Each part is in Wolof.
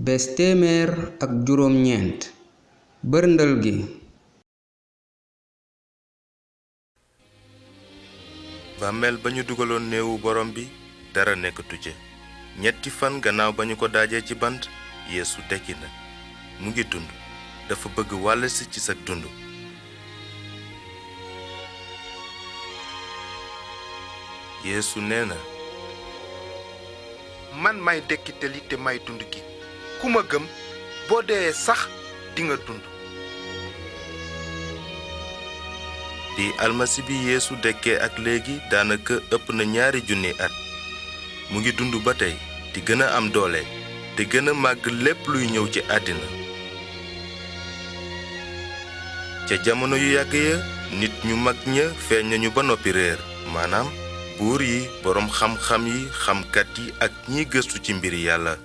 bés téeméer ak juróom ñeent bërndël gi. bàmmeel ba ñu dugaloon néewu borom bi dara nekkatu ca. ñetti fan gannaaw ba ñu ko daajee ci bant yeesu dekki na mu ngi dund dafa bëgg wàll si ci sa dund. yeesu nee na man may dekkiteli te may dund gi ku ma gëm boo dee sax dinga dund. bi almasi bi yeesu dekkee ak léegi daanaka ëpp na 2,000 at mu ngi dund ba tey di gën a am doole te gën a màgg lépp luy ñëw ci àddina. ca jamono yu yàgg ya nit ñu mag ña feeñ nañu ba noppi réer maanaam buur yi boroom xam-xam yi xamkat yi ak ñiy gëstu ci mbiri yàlla.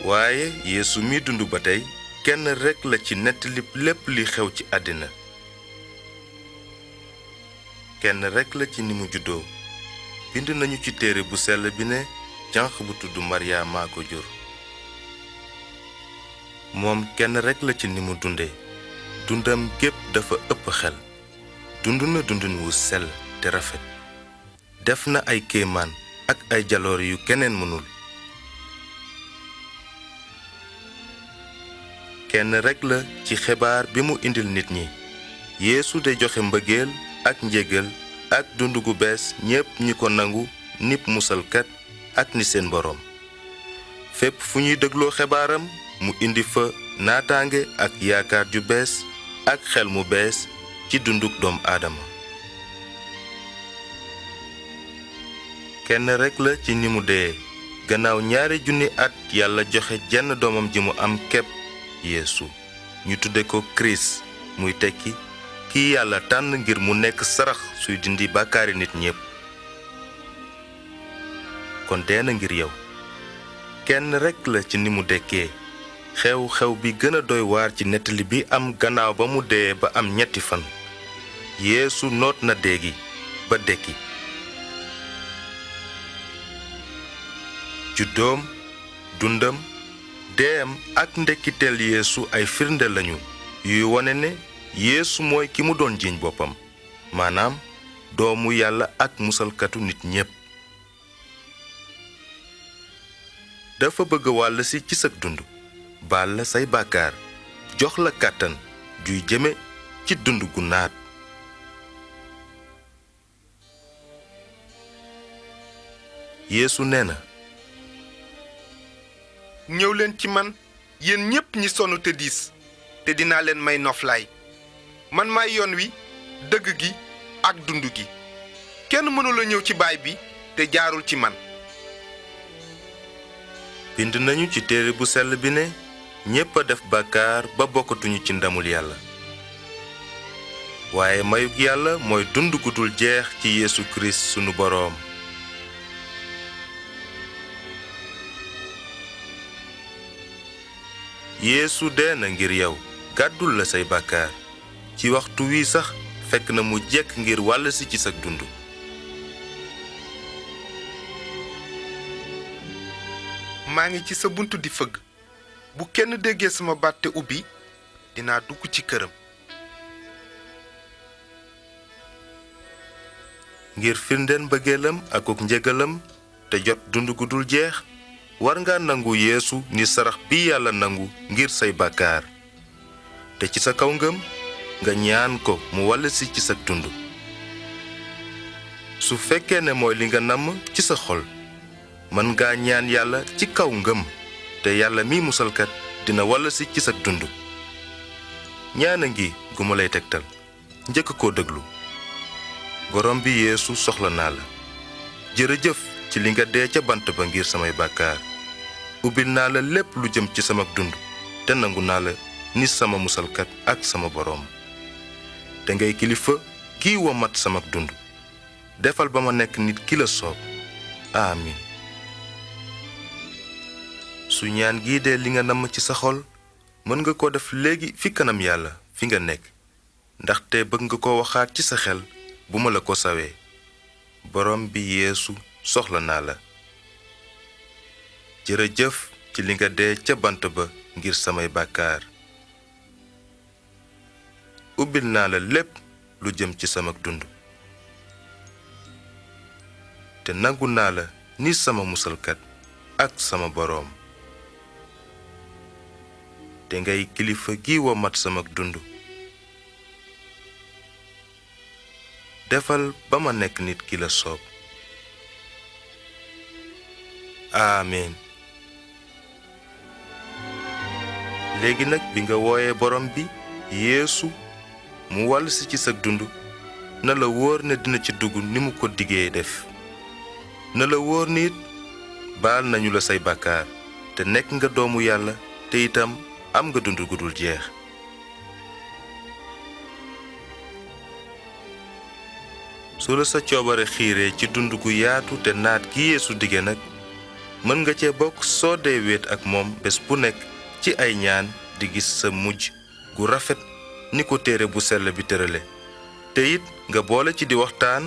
waaye yeesu mi dund ba tey kenn rekk la ci nettali lépp li xew ci àddina. kenn rekk la ci ni mu juddoo bind nañu ci téere bu sell bi ne janq bu tudd maryaama ko jur. moom kenn rekk la ci ni mu dunde dundam gépp dafa ëpp xel dund na dundin wu sell te rafet def na ay kéemaan ak ay jaloor yu keneen mënul. kenn rekk la ci xibaar bi mu indil nit ñi yeesu de joxe mbëggeel ak njégal ak dund gu bees ñépp ñi ko nangu nib musalkat ak ni seen boroom. fépp fu ñuy dégloo xibaaram mu indi fa naataange ak yaakaar ju bees ak xel mu bees ci dunduk doom aadama. kenn rekk la ci ni mu dee gannaaw 2,000 at yàlla joxe jenn doomam ji mu am kepp yeesu ñu tudde ko kirist muy tekki kii yàlla tànn ngir mu nekk sarax suy dindi bàkkaari nit ñépp. kon dee na ngir yow. kenn rekk la ci ni mu dekkee xew-xew bi gën a doy waar ci nettali bi am gannaaw ba mu dee ba am 3 fan yeesu noot na dee gi ba dekki. juddoom dundam deem ak ndekkiteel yeesu ay firnde lañu yuy wone ne yeesu mooy ki mu doon jiiñ boppam maanaam doomu yàlla ak musalkatu nit ñépp. dafa bëgg wàll si ci sa dund baal la say bàkkaar jox la kàttan juy jëme ci dund gu naat. yeesu nee na ñëw leen ci man yéen ñépp ñi sonn te diis te dinaa leen may noflaay man maay yoon wi dëgg gi ak dund gi kenn mënula ñëw ci baay bi te jaarul ci man. bind nañu ci téere bu sell bi ne ñépp a def bàkkaar ba bokkatuñu ci ndamul yàlla waaye mayug yàlla mooy dund gu dul jeex ci yeesu kirist sunu boroom. yeesu dee na ngir yow gàddul la say bàkkaar ci waxtu wi sax fekk na mu jekk ngir wàll si ci sa dund. maa ngi ci sa bunt di fëgg bu kenn déggee sama baat te ubbi dinaa dugg ci këram. ngir firndeen mbëggeelam akuk njégalam te jot dund gu dul jeex war nga nangu yeesu ni sarax bi yàlla nangu ngir say bàkkaar te ci sa kaw ngëm nga ñaan ko mu wàll si ci sa dund. su fekkee ne mooy li nga namm ci sa xol mën ngaa ñaan yàlla ci kaw ngëm te yàlla mi musalkat dina wàll si ci sa dund. ñaana ngi gu ma lay tegtal njëkk koo déglu. borom bi yeesu soxla naa la jërëjëf ci li nga dee ca bant ba ngir samay bàkkaar ubbil naa la lépp lu jëm ci sama dund te nangu naa la ni sama musalkat ak sama boroom te ngay kilifa kii womat sama dund defal ba ma nekk nit ki la soob amiin. su ñaan gii dee li nga namm ci sa xol mën nga ko def léegi fi kanam yàlla fi nga nekk ndaxte bëgg nga ko waxaat ci sa xel bu ma la ko sawee borom bi yeesu soxla naa la jërëjëf ci li nga dee ca bant ba ngir samay bàkkaar ubbil naa la lépp lu jëm ci sama dund te nangu naa la ni sama musalkat ak sama boroom te ngay kilifa gi womat sama dund defal ba ma nekk nit ki la soob amiin léegi nag bi nga wooyee borom bi Yeesu mu wàll si ci sa dund na la wóor ne dina ci dugg ni mu ko diggee def na la wóor nit baal nañu la say bàkkaar te nekk nga doomu Yàlla te itam am nga dund gu dul jeex su la sa coobare xiiree ci dund gu yaatu te naat gi Yeesu dige nag mën nga cee bokk soo dee wéet ak moom bés bu nekk ci ay ñaan di gis sa mujj gu rafet ni ko téere bu sell bi tërale te it nga boole ci di waxtaan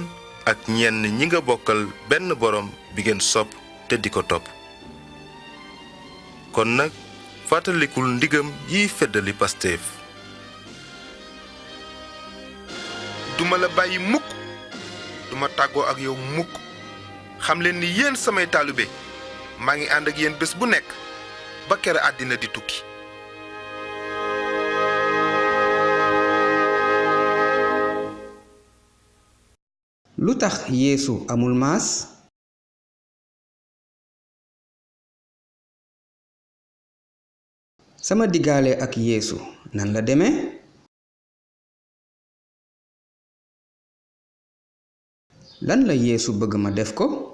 ak ñenn ñi nga bokkal benn borom bi ngeen sopp te di ko topp kon nag fàttalikul ndigam yiy feddali Pastef duma la bàyyi mukk duma tàggoo ak yow mukk xam leen ni yéen samay taalibe maa ngi ànd ak yéen bés bu nekk ba kere àddina di tukki lu tax Yeesu amul maas sama diggaale ak Yeesu nan la demee lan la Yeesu bëgg ma def ko